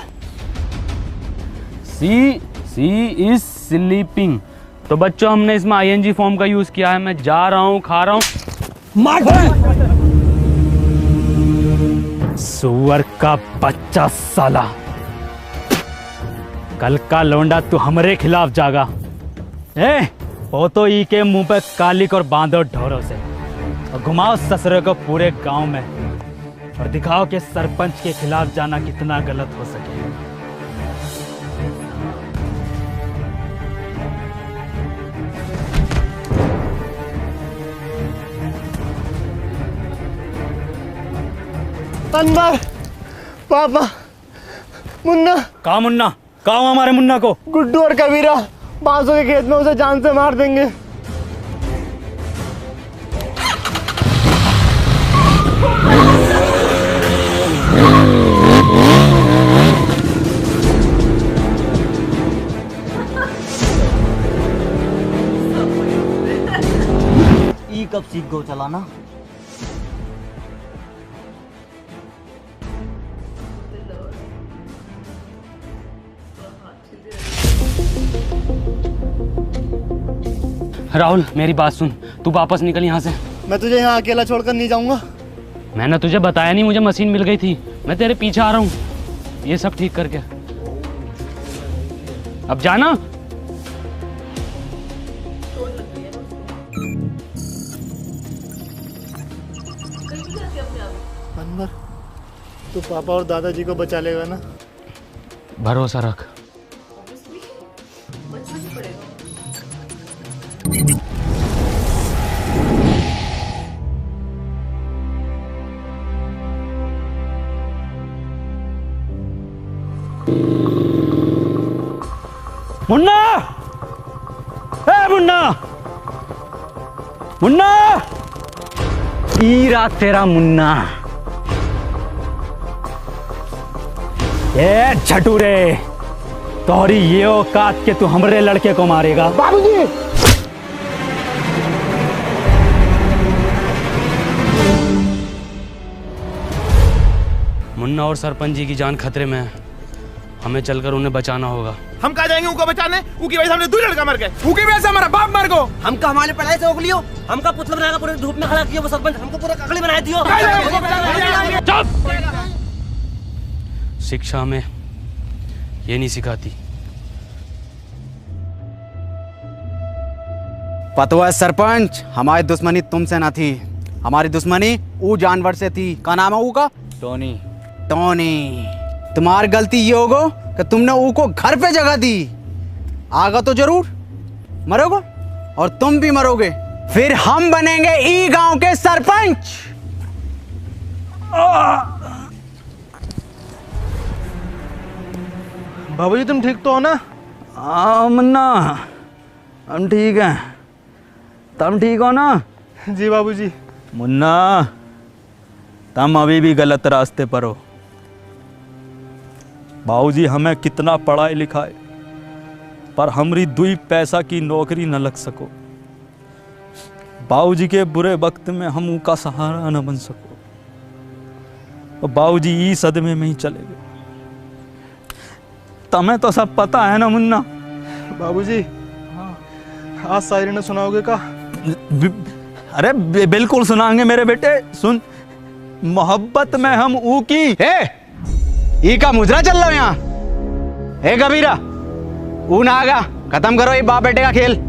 सी इज स्लीपिंग। तो बच्चों हमने इसमें ING फॉर्म का यूज किया है। मैं जा रहा हूँ, खा रहा हूँ। सुअर का बच्चा साला, कल का लौंडा तू हमारे खिलाफ जागा। वो तो ई के मुंह पे कालिक और बांधो ढोरों से, और घुमाओ ससुरे को पूरे गांव में, और दिखाओ कि सरपंच के खिलाफ जाना कितना गलत हो सके। अनवर, पापा, मुन्ना। कहा मुन्ना? कहा हमारे मुन्ना को? गुड्डू और कबीरा बांसों के खेत में उसे जान से मार देंगे। ई कब सीख गो चलाना? राहुल मेरी बात सुन, तू वापस निकल यहाँ से। मैं तुझे यहाँ अकेला छोड़कर नहीं जाऊंगा। मैंने तुझे बताया नहीं, मुझे मशीन मिल गई थी। मैं तेरे पीछे आ रहा हूँ, ये सब ठीक करके। अब जाना। अनवर, तू पापा और दादाजी को बचा लेगा ना? भरोसा रख। मुन्ना, मुन्ना, मुन्ना, ईरा तेरा मुन्ना। ये झटूरे, तोहरी ये औकात के तू हमरे लड़के को मारेगा? बाबूजी। मुन्ना और सरपंच जी की जान खतरे में है, हमें चलकर उन्हें बचाना होगा। हम कहाँ जाएंगे उनको बचाने? उनकी वजह से हमने 2 लड़का मर गए। उनकी वजह से हमारा बाप मर गो। हमका हमारे पढ़ाई से रोक लियो, हमका पुतला बनाकर पूरे धूप में खड़ा किया वो सरपंच, हमको पूरा ककड़ी बना दियो। शिक्षा में ये नहीं सिखाती। पता है सरपंच, हमारी दुश्मनी तुमसे ना थी, हमारी दुश्मनी वो जानवर से थी। क्या नाम है वो का? टोनी। टोनी, तुम्हारी गलती ये होगा कि तुमने ऊ को घर पे जगह दी। आगा तो जरूर मरोगे, और तुम भी मरोगे, फिर हम बनेंगे ई गांव के सरपंच। बाबूजी तुम ठीक तो हो ना? हाँ मुन्ना, हम ठीक हैं। तुम ठीक हो ना? जी बाबूजी। मुन्ना, तुम अभी भी गलत रास्ते पर हो। बाबूजी हमें कितना पढ़ाई लिखाई, पर हमरी दुई पैसा की नौकरी न लग सको। बाबूजी के बुरे वक्त में हम उनका सहारा न बन सको और बाबूजी ई सदमे में ही चले गए। तुम्हें तो सब पता है ना मुन्ना। बाबूजी आज शायरी ने सुनाओगे का? अरे बिल्कुल सुनाएंगे मेरे बेटे। सुन, मोहब्बत में हम ऊ की ई का मुजरा चल रहा है यहाँ। हे कबीरा, ऊ ना आगा, खत्म करो ये बाप बेटे का खेल।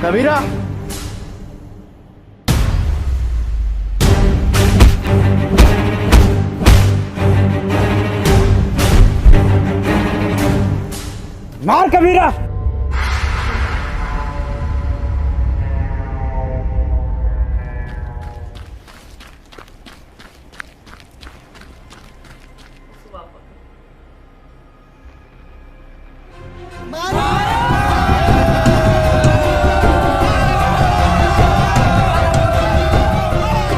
कबीरा, मार कबीरा।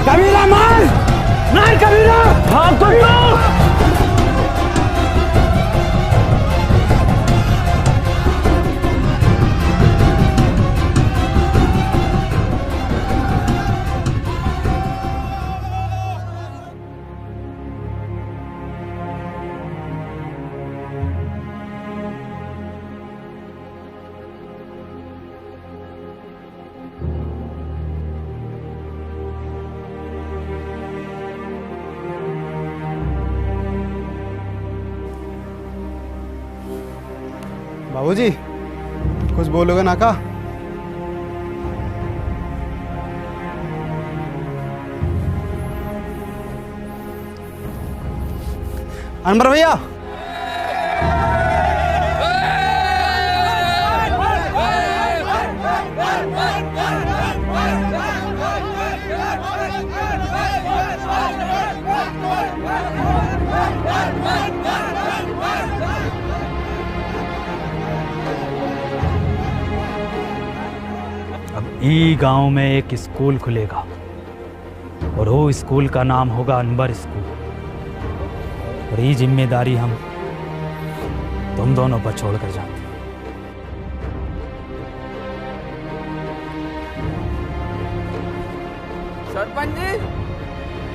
कबीरा मार, मार कबीरा। भाग तो बाबूजी कुछ बोलोगे ना का? अनवर भैया, ई गांव में एक स्कूल खुलेगा और वो स्कूल का नाम होगा अनवर स्कूल। और ये जिम्मेदारी हम तुम दोनों पर छोड़ कर जाते हैं। सरपंच जी,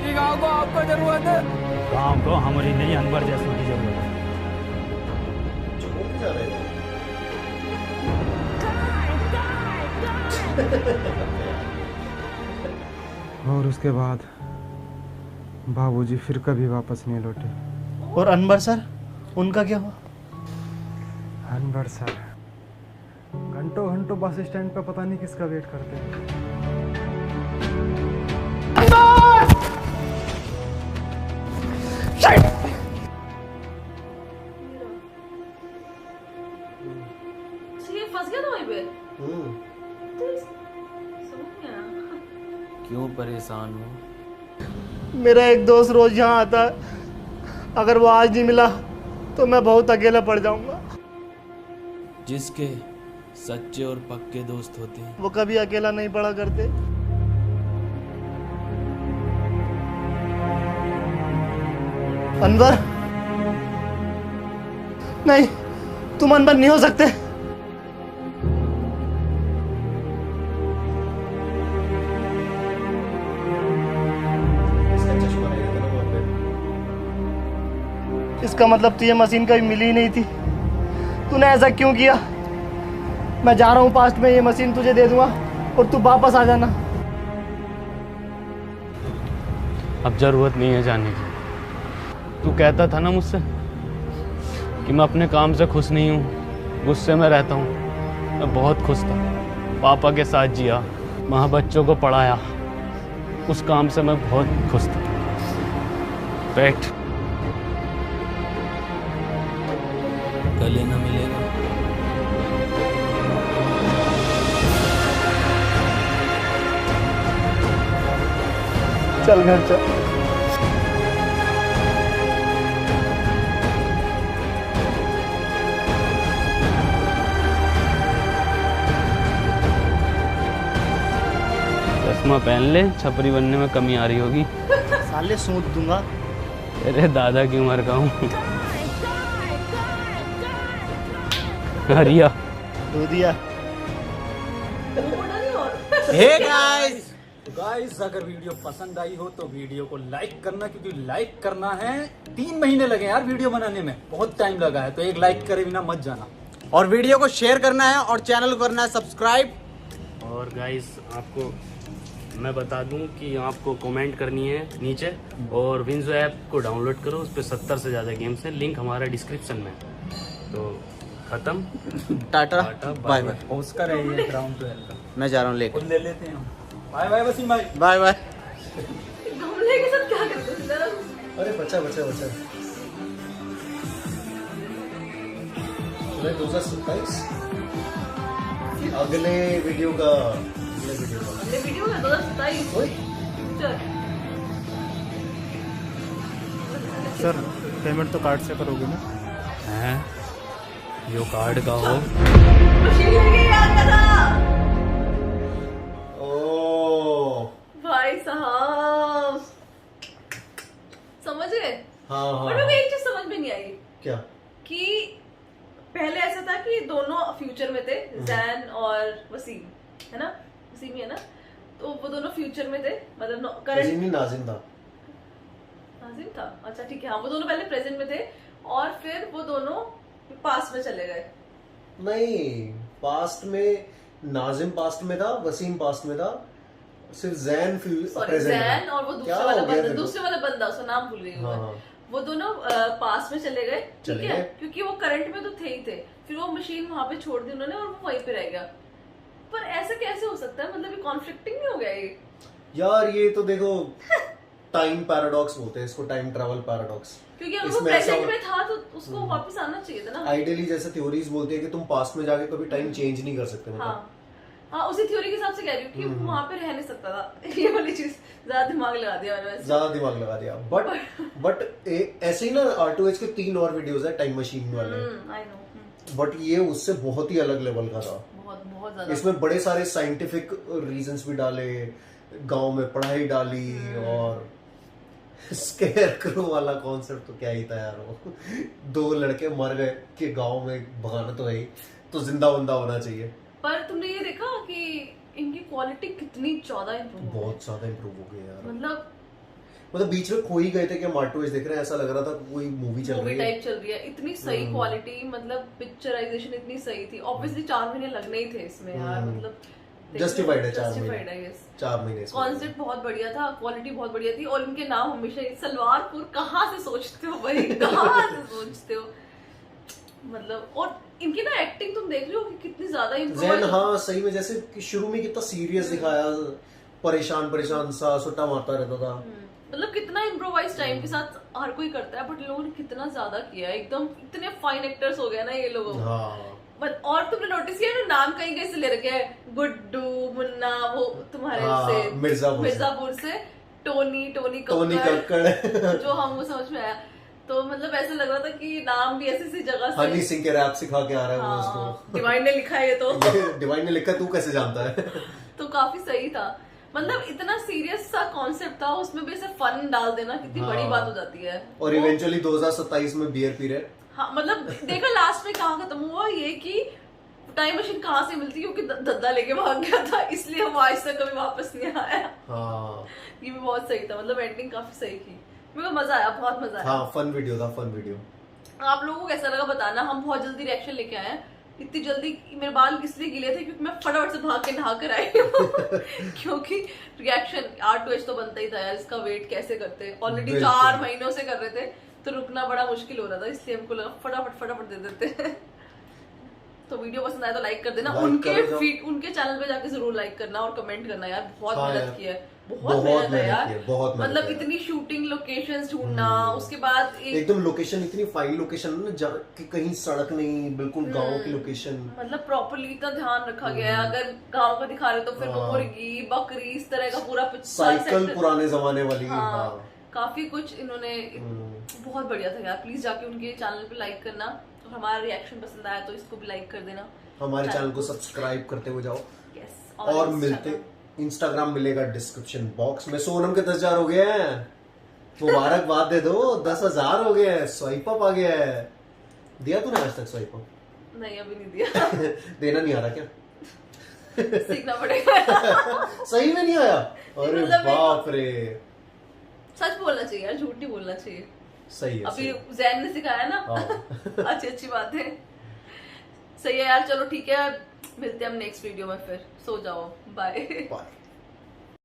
ये गांव को आपको जरूरत है। गांव को हमारी नहीं, अनवर जैसों की जरूरत है। और उसके बाद बाबूजी फिर कभी वापस नहीं लौटे। और अनवर सर, उनका क्या हुआ? अनवर सर घंटों घंटों बस स्टैंड पे पता नहीं किसका वेट करते हैं। ये फंस गया था वहीं पे। समझ नहीं आया। क्यों परेशान हो? मेरा एक दोस्त रोज यहाँ आता है, अगर वो आज नहीं मिला तो मैं बहुत अकेला पड़ जाऊंगा। जिसके सच्चे और पक्के दोस्त होते हैं वो कभी अकेला नहीं पड़ा करते। अनवर, नहीं, तुम अनवर नहीं हो सकते। इसका मतलब तुझे मशीन कभी मिली ही नहीं थी। तूने ऐसा क्यों किया? मैं जा रहा हूँ पास्ट में, ये मशीन तुझे दे दूंगा और तू वापस आ जाना। अब जरूरत नहीं है जाने की। तू कहता था ना मुझसे कि मैं अपने काम से खुश नहीं हूँ, गुस्से में रहता हूँ। मैं बहुत खुश था, पापा के साथ जिया, वहाँ बच्चों को पढ़ाया, उस काम से मैं बहुत खुश था। बैठ। गले ना मिलेगा। चल घर चल। चश्मा पहन ले, छपरी बनने में कमी आ रही होगी। साले सूट दूंगा। अरे दादा की उम्र का हूँ। हरिया दूधिया। हे गाइस, गाइस अगर वीडियो पसंद आई हो तो वीडियो को लाइक करना, क्योंकि लाइक करना है। 3 महीने लगे यार वीडियो बनाने में, बहुत टाइम लगा है, तो एक लाइक करे बिना मत जाना। और वीडियो को शेयर करना है और चैनल को करना है सब्सक्राइब। और गाइस आपको मैं बता दूं कि आपको कमेंट करनी है नीचे, और विंजो ऐप को डाउनलोड करो, उस पर 70 से ज़्यादा गेम्स हैं, लिंक हमारा डिस्क्रिप्शन में। तो खत्म, टाटा बाय बाय। उसका रहिए ग्राउंड ट्वेल्व का मैं जा रहा हूँ लेकर। ले लेते हैं। बाय बाय वसीम भाई। Bye bye. गमले के साथ क्या करते हो जरा? अरे बचा बचा बचा। 2027 अगले वीडियो का 2027। चल सर पेमेंट तो कार्ड से करोगे ना? हैं जो कार्ड का हो। भाई साहब समझ गए? हाँ हाँ। और मेरे को एक चीज समझ में नहीं आई। क्या? कि पहले ऐसा था कि दोनों फ्यूचर में थे, जैन और वसीम, है ना? वसीम ही है ना? तो वो दोनों फ्यूचर में थे, मतलब करंट। नाजिम था। नाजिम था, अच्छा ठीक है। हाँ, वो दोनों पहले प्रेजेंट में थे और फिर वो दोनों पास्ट में चले गए। नहीं, पास्ट में नाजिम पास्ट में था, वसीम पास्ट में था, सिर्फ जैन प्रेजेंट। जैन और वो दूसरे वाला बंदा, उसका नाम भूल गई हूँ मैं। वो दोनों पास में चले गए, ठीक है, क्योंकि वो करंट में तो थे ही थे। फिर वो मशीन वहां पे छोड़ दी उन्होंने और वो वहीं पे रह गया। पर ऐसा कैसे हो सकता है? मतलब ये कॉन्फ्लिक्टिंग नहीं हो गया ये? यार ये तो देखो टाइम पैराडॉक्स बोलते हैं इसको, टाइम ट्रैवल पैराडॉक्स। क्योंकि अगर वो प्रेजेंट में था तो उसको वापस आना चाहिए था ना। आइडियली जैसे थ्योरीज बोलते हैं कि तुम पास्ट में जाके कभी टाइम चेंज नहीं कर सकते। मतलब हाँ, उसी थ्योरी के हिसाब से कह रही हूँ कि वहां पे रह नहीं सकता था। ये वाली चीज ज्यादा दिमाग लगा दिया मैंने। ज्यादा दिमाग लगा दिया। बट ऐसे ही ना R2H के 3 और वीडियोस है टाइम मशीन वाले। I know. बट ये उससे बहुत ही अलग लेवल का था। बहुत ज्यादा। इसमें बड़े सारे साइंटिफिक रीजंस भी डाले, गांव में पढ़ाई डाली, और स्केयर क्रो वाला कॉन्सेप्ट तो क्या ही था यार। वो 2 लड़के मर गए कि गांव में भगाना तो है ही, तो जिंदा बंदा होना चाहिए। पर तुमने ये देखा कि इनकी क्वालिटी कितनी ज्यादा इम्प्रूव, बहुत ज्यादा इम्प्रूव हो गई यार। मतलब बीच में खो ही गए थे कि R2H देख रहे हैं, ऐसा लग रहा था कोई मूवी चल रही है, टाइप चल रही है। इतनी सही क्वालिटी, मतलब पिक्चराइजेशन इतनी सही थी। ऑब्वियसली 4 महीने लगने ही थे इसमें यार, मतलब जस्टिफाइड है 4 महीने। कॉन्सेप्ट बहुत बढ़िया था, क्वालिटी बहुत बढ़िया थी। और इनके नाम हमेशा सलवारपुर कहाँ से सोचते हो भाई, कहाँ से सोचते हो? मतलब और इनकी ना एक्टिंग तुम देख रहे हो कि कितनी ज्यादा इम्प्रूव। हाँ सही में, जैसे कि शुरू में कितना सीरियस दिखाया, परेशान सा सुट्टा मारता रहता था। मतलब कितना इम्प्रोवाइज टाइम के साथ हर कोई करता है, बट लोगों ने कितना ज्यादा किया, एकदम इतने फाइन एक्टर्स हो गए ना ये लोग। और तुमने नोटिस किया ना, नाम कहीं कहीं से ले रखे हैं, गुड्डू, मुन्ना, वो तुम्हारे से मिर्जापुर से टोनी कक्कड़ जो हम वो समझ में आया। तो मतलब ऐसा लग रहा था कि नाम भी ऐसी जगह से हनी सिंह के रैप सिखा के आ रहा है वो उसको। डिवाइन ने लिखा है ये तो। डिवाइन ने लिखा, तू कैसे जानता है? तो काफी सही था। मतलब इतना सीरियस सा कॉन्सेप्ट था, उसमें भी ऐसे फन डाल देना कितनी बड़ी बात हो जाती है। और इवेंचुअली 2027 में बियर पी रहे। हाँ, मतलब देखो लास्ट में कहाँ खत्म हुआ ये कि टाइम मशीन कहाँ से मिलती, क्योंकि दद्दा लेके भाग गया था, इसलिए वो आज तक कभी वापस नहीं आया। ये भी बहुत सही था, मतलब एंडिंग काफी सही थी, मेरे को मजा आया, बहुत मजा आया। हाँ, फन वीडियो था, फन वीडियो। आप लोगों को कैसा लगा बताना। हम बहुत जल्दी रिएक्शन लेके आए हैं। इतनी जल्दी मेरे बाल इसलिए गिले थे क्योंकि मैं फटाफट से भाग के नहा कर आई क्योंकि रिएक्शन R2H तो बनता ही था यार, इसका वेट कैसे करते, ऑलरेडी 4 महीनों से कर रहे थे तो रुकना बड़ा मुश्किल हो रहा था, इसलिए हमको लगा फटाफट दे देते तो वीडियो पसंद आया तो लाइक कर देना, उनके चैनल पे जाके जरूर लाइक करना और कमेंट करना यार। बहुत मेहनत की है, बहुत मेहनत है यार, मतलब इतनी शूटिंग लोकेशंस ढूंढना, उसके बाद एकदम लोकेशन इतनी फाइन लोकेशन है ना कि कहीं सड़क नहीं, बिल्कुल गांव की लोकेशन, मतलब प्रॉपर्ली इतना ध्यान रखा गया है। अगर गांव का दिखा रहे तो फिर मुर्गी बकरी इस तरह का पूरा साइकिल पुराने जमाने वाली। काफी कुछ इन्होंने, बहुत बढ़िया था यार। प्लीज जाके उनके चैनल पे लाइक करना और हमारा रिएक्शन पसंद आया तो इसको भी लाइक कर देना, हमारे चैनल को सब्सक्राइब करते हुए जाओ। और मिलते, इंस्टाग्राम मिलेगा डिस्क्रिप्शन बॉक्स में। सोनम के 10,000 हो गए हैं, मुबारकबाद दे दो, 10,000 हो गए हैं, स्वाइप अप आ गया है। दिया तूने आज तक स्वाइप अप? नहीं अभी नहीं दिया देना नहीं आ रहा क्या? सीखना पड़ेगा सही में नहीं आया? अरे बाप रे, सच बोलना चाहिए यार, झूठ नहीं बोलना चाहिए। सही है, अभी जैन ने सिखाया ना अच्छी बात है, सही है यार। चलो ठीक है, मिलते हैं हम नेक्स्ट वीडियो में, फिर सो जाओ, बाय।